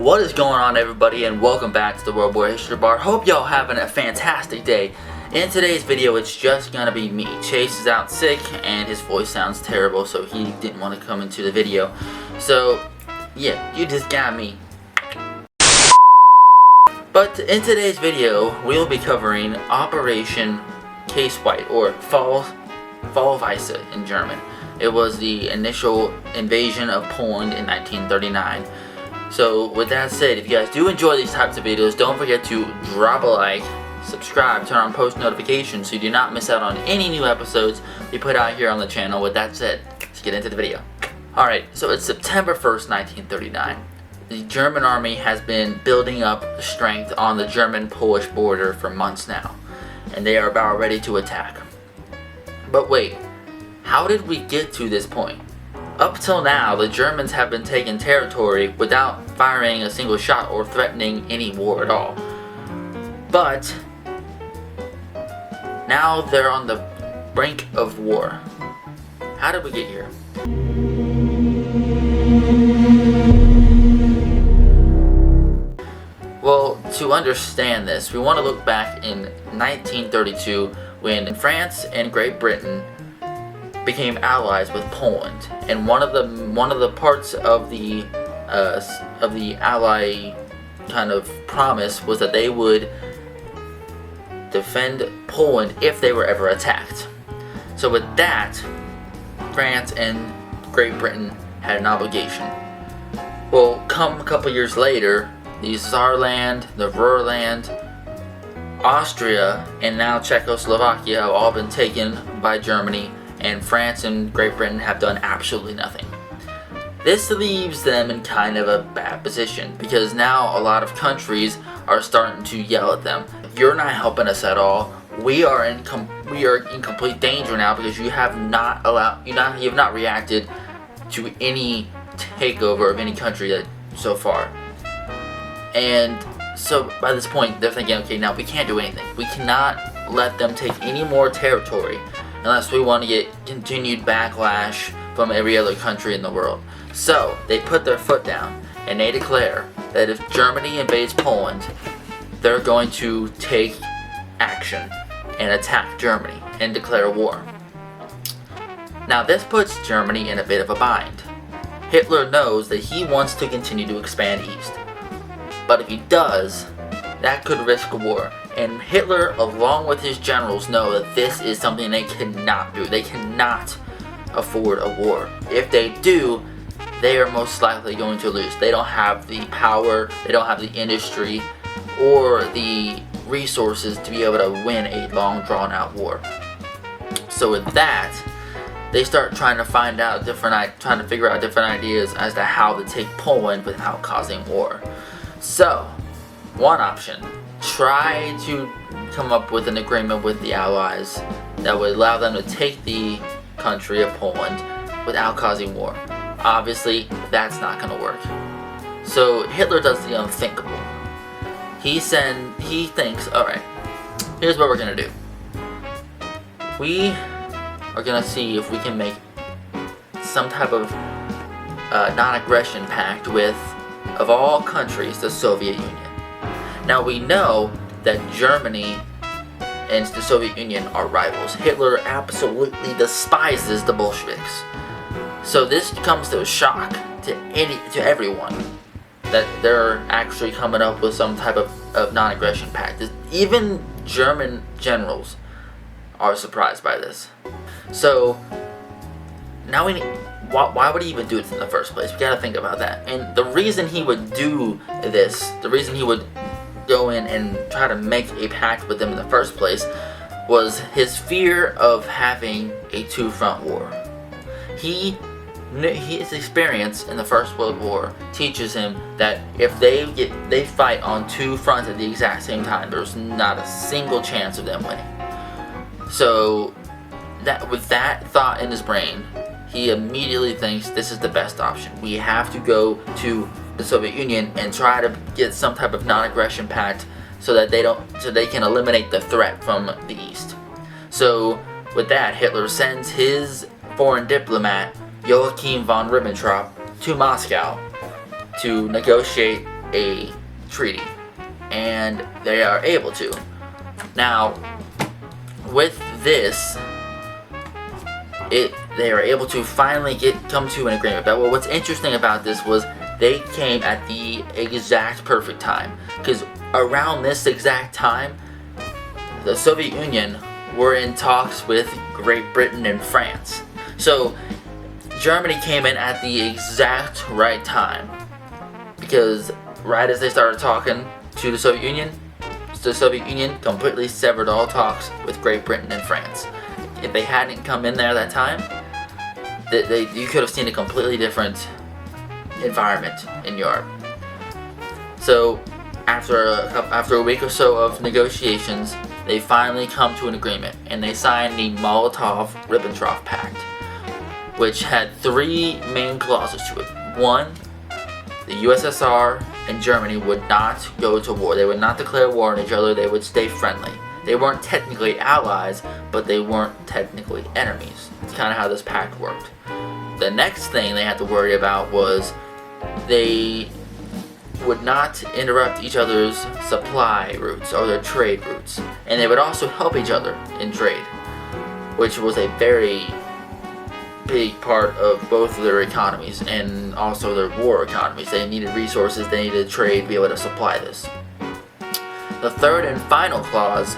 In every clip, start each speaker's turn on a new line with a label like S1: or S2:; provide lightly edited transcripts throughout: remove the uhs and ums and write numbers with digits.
S1: What is going on, everybody, and welcome back to the World War History Bar. Hope y'all having a fantastic day. In today's video, it's just gonna be me. Chase is out sick and his voice sounds terrible, so he didn't want to come into the video. So yeah, you just got me. But in today's video, we'll be covering Operation Case White, or Fall Weiße in German. It was the initial invasion of Poland in 1939. So with that said, if you guys do enjoy these types of videos, don't forget to drop a like, subscribe, turn on post notifications so you do not miss out on any new episodes we put out here on the channel. With that said, let's get into the video. Alright, so it's September 1st, 1939. The German army has been building up strength on the German-Polish border for months now, and they are about ready to attack. But wait, how did we get to this point? Up till now, the Germans have been taking territory without firing a single shot or threatening any war at all. But now they're on the brink of war. How did we get here? Well, to understand this, we want to look back in 1932 when France and Great Britain became allies with Poland, and one of the parts of the ally kind of promise was that they would defend Poland if they were ever attacked. So with that, France and Great Britain had an obligation. Well, come a couple years later, the Saarland, the Ruhrland, Austria, and now Czechoslovakia have all been taken by Germany, and France and Great Britain have done absolutely nothing. This leaves them in kind of a bad position, because now a lot of countries are starting to yell at them. You're not helping us at all. We are in complete danger now because you have not reacted to any takeover of any country so far. And so by this point they're thinking, okay, now we can't do anything. We cannot let them take any more territory unless we want to get continued backlash from every other country in the world. So they put their foot down and they declare that if Germany invades Poland, they're going to take action and attack Germany and declare war. Now this puts Germany in a bit of a bind. Hitler knows that he wants to continue to expand east, but if he does, that could risk a war. And Hitler, along with his generals, know that this is something they cannot do. They cannot afford a war. If they do, they are most likely going to lose. They don't have the power, they don't have the industry, or the resources to be able to win a long, drawn-out war. So with that, they start trying to figure out different ideas as to how to take Poland without causing war. So, one option: try to come up with an agreement with the Allies that would allow them to take the country of Poland without causing war. Obviously, that's not going to work. So Hitler does the unthinkable. He thinks, alright, here's what we're going to do. We are going to see if we can make some type of non-aggression pact with, of all countries, the Soviet Union. Now we know that Germany and the Soviet Union are rivals. Hitler absolutely despises the Bolsheviks. So this comes to a shock to everyone that they're actually coming up with some type of non-aggression pact. Even German generals are surprised by this. So now why would he even do it in the first place? We gotta think about that. And the reason he would do this, the reason he would go in and try to make a pact with them in the first place, was his fear of having a two-front war. His experience in the First World War teaches him that if they fight on two fronts at the exact same time, there's not a single chance of them winning. So with that thought in his brain, he immediately thinks this is the best option. We have to go to the Soviet Union and try to get some type of non-aggression pact so that they can eliminate the threat from the east. So with that, Hitler sends his foreign diplomat Joachim von Ribbentrop to Moscow to negotiate a treaty, and they are able to. Now, with this, they are able to finally come to an agreement. But what's interesting about this was they came at the exact perfect time, because around this exact time, the Soviet Union were in talks with Great Britain and France. So Germany came in at the exact right time, because right as they started talking to the Soviet Union completely severed all talks with Great Britain and France. If they hadn't come in there that time, you could have seen a completely different environment in Europe. So after a week or so of negotiations, they finally come to an agreement, and they signed the Molotov-Ribbentrop Pact, which had 3 main clauses to it. 1, the USSR and Germany would not go to war. They would not declare war on each other. They would stay friendly. They weren't technically allies, but they weren't technically enemies. That's kind of how this pact worked. The next thing they had to worry about was they would not interrupt each other's supply routes or their trade routes, and they would also help each other in trade, which was a very big part of both of their economies and also their war economies. They needed resources, they needed trade to be able to supply this. The third and final clause,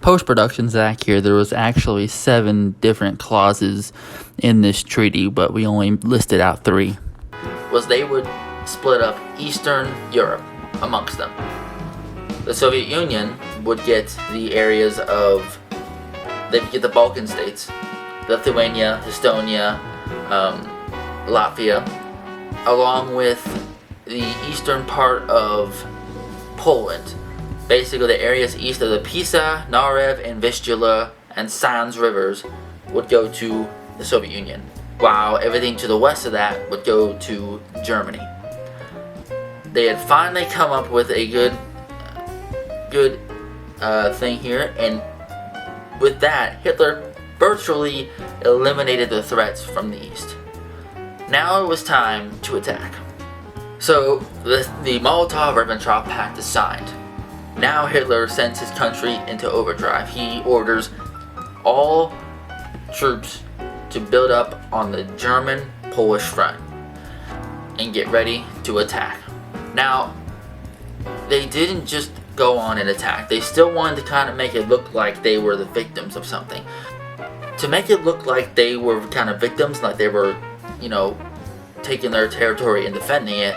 S1: post-production Zach here, there was actually 7 different clauses in this treaty, but we only listed out 3, was they would split up Eastern Europe amongst them. The Soviet Union would get the areas of, they would get the Balkan states, Lithuania, Estonia, Latvia, along with the eastern part of Poland. Basically, the areas east of the Pisa, Narew, and Vistula and Sans rivers would go to the Soviet Union, while everything to the west of that would go to Germany. They had finally come up with a good thing here, and with that, Hitler virtually eliminated the threats from the east. Now it was time to attack. So the Molotov-Ribbentrop Pact is signed. Now Hitler sends his country into overdrive. He orders all troops to build up on the German-Polish front and get ready to attack. Now, they didn't just go on and attack. They still wanted to kind of make it look like they were the victims of something. To make it look like they were kind of victims, like they were, taking their territory and defending it,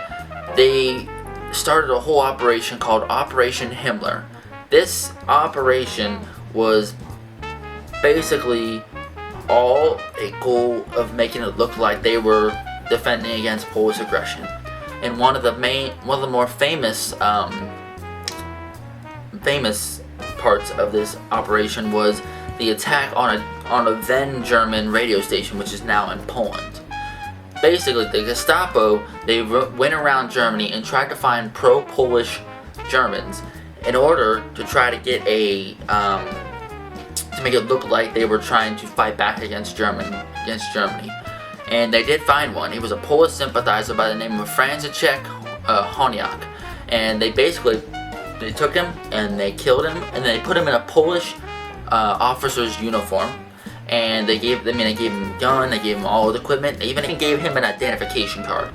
S1: they started a whole operation called Operation Himmler. This operation was basically all a goal of making it look like they were defending against Polish aggression. And one of the more famous parts of this operation was the attack on a then German radio station, which is now in Poland. Basically, the Gestapo, they went around Germany and tried to find pro-Polish Germans in order to try to get to make it look like they were trying to fight back against Germany. And they did find one. He was a Polish sympathizer by the name of Franciszek Honiak. And they took him and they killed him, and they put him in a Polish officer's uniform. And they gave him a gun, they gave him all the equipment, they even gave him an identification card.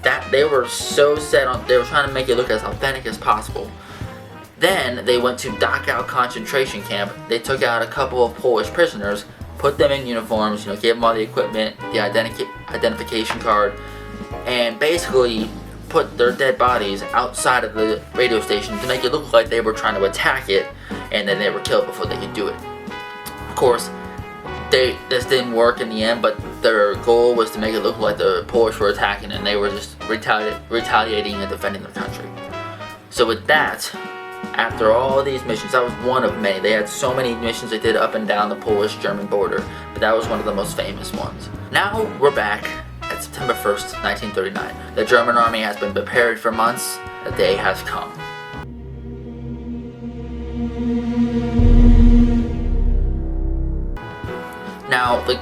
S1: That they were so set on, they were trying to make it look as authentic as possible. Then they went to Dachau concentration camp. They took out a couple of Polish prisoners, put them in uniforms, gave them all the equipment, the identification card, and basically put their dead bodies outside of the radio station to make it look like they were trying to attack it, and then they were killed before they could do it. Of course, this didn't work in the end, but their goal was to make it look like the Polish were attacking, and they were just retaliating and defending their country. So with that, after all these missions, that was one of many. They had so many missions they did up and down the Polish-German border, but that was one of the most famous ones. Now we're back at September 1st, 1939. The German army has been prepared for months. The day has come. Now, the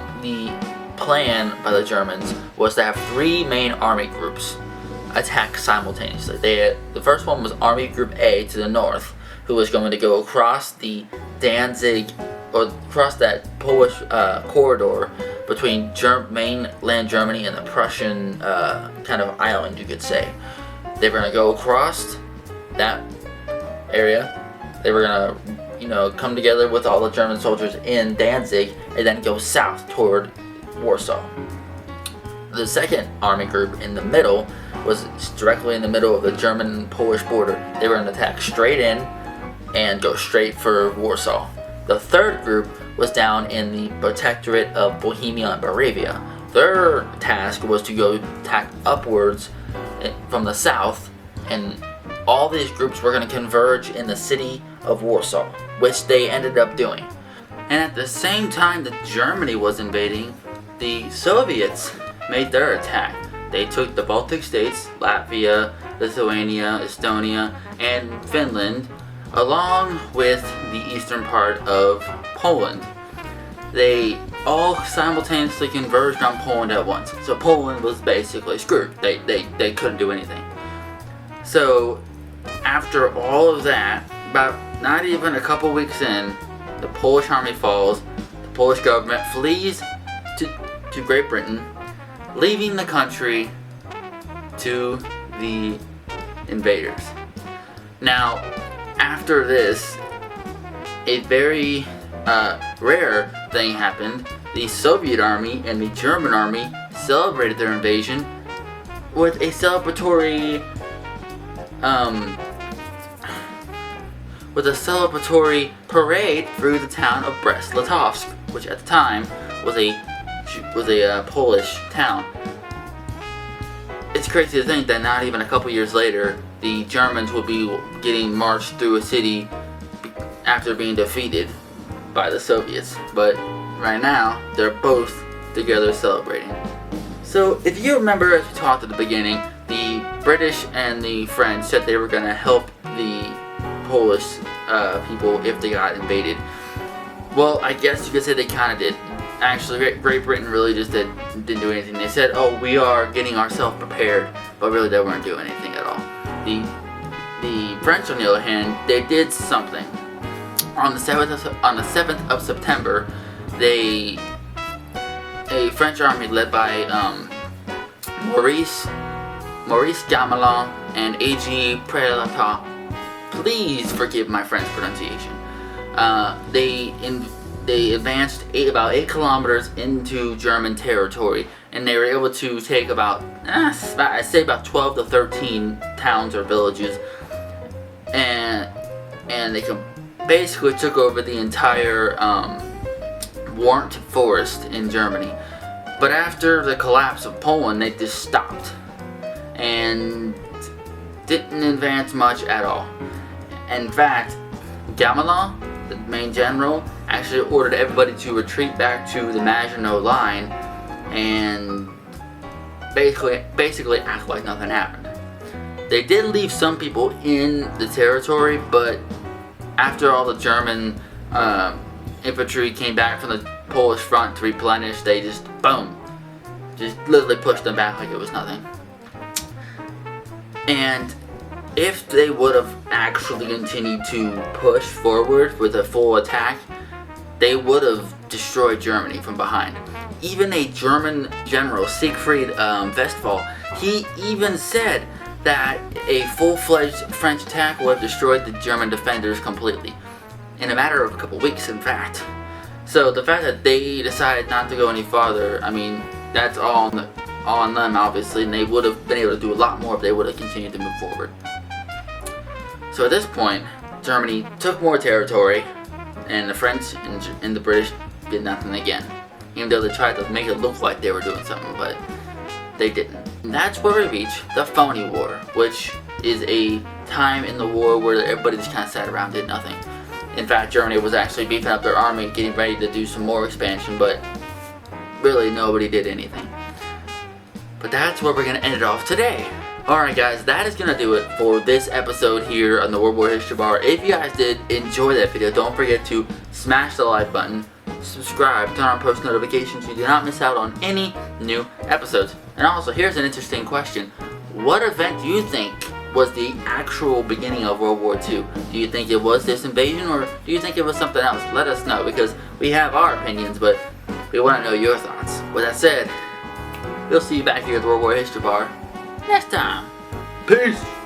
S1: plan by the Germans was to have 3 main army groups. attack simultaneously. The first one was Army Group A to the north, who was going to go across the Danzig, or across that Polish corridor between mainland Germany and the Prussian kind of island, you could say. They were going to go across that area. They were going to, come together with all the German soldiers in Danzig and then go south toward Warsaw. The second army group in the middle was directly in the middle of the German-Polish border. They were going to attack straight in and go straight for Warsaw. The third group was down in the Protectorate of Bohemia and Moravia. Their task was to go attack upwards from the south, and all these groups were going to converge in the city of Warsaw, which they ended up doing. And at the same time that Germany was invading, the Soviets made their attack. They took the Baltic states, Latvia, Lithuania, Estonia, and Finland, along with the eastern part of Poland. They all simultaneously converged on Poland at once. So Poland was basically screwed. They couldn't do anything. So after all of that, about not even a couple weeks in, the Polish army falls. The Polish government flees to Great Britain, leaving the country to the invaders. Now, after this, a very rare thing happened. The Soviet army and the German army celebrated their invasion with a celebratory parade through the town of Brest-Litovsk, which at the time was a Polish town. It's crazy to think that not even a couple years later, the Germans would be getting marched through a city after being defeated by the Soviets. But right now, they're both together celebrating. So if you remember, as we talked at the beginning, the British and the French said they were going to help the Polish people if they got invaded. Well, I guess you could say they kind of did. Actually, Great Britain really just didn't do anything. They said, "Oh, we are getting ourselves prepared," but really they weren't doing anything at all. The French, on the other hand, they did something. On the 7th of September, a French army led by Maurice Gamelin and A.G. Prelata. Please forgive my French pronunciation. They advanced about 8 kilometers into German territory, and they were able to take about 12 to 13 towns or villages, and they basically took over the entire Warnt forest in Germany. But after the collapse of Poland, they just stopped and didn't advance much at all. In fact, Gamelin, the main general, actually ordered everybody to retreat back to the Maginot Line and basically act like nothing happened. They did leave some people in the territory, but after all the German infantry came back from the Polish front to replenish, they just literally pushed them back like it was nothing. And if they would have actually continued to push forward with a full attack, they would have destroyed Germany from behind. Even a German general, Siegfried Westphal, he even said that a full-fledged French attack would have destroyed the German defenders completely. In a matter of a couple weeks, in fact. So the fact that they decided not to go any farther, I mean, that's all on them, obviously, and they would have been able to do a lot more if they would have continued to move forward. So at this point, Germany took more territory, and the French and the British did nothing again. Even though they tried to make it look like they were doing something, but they didn't. And that's where we reach the Phony War, which is a time in the war where everybody just kind of sat around and did nothing. In fact, Germany was actually beefing up their army, getting ready to do some more expansion, but really nobody did anything. But that's where we're going to end it off today. Alright guys, that is going to do it for this episode here on the World War History Bar. If you guys did enjoy that video, don't forget to smash the like button, subscribe, turn on post notifications so you do not miss out on any new episodes. And also, here's an interesting question. what event do you think was the actual beginning of World War II? Do you think it was this invasion, or do you think it was something else? Let us know, because we have our opinions, but we want to know your thoughts. With that said, we'll see you back here at the World War History Bar next time. Peace!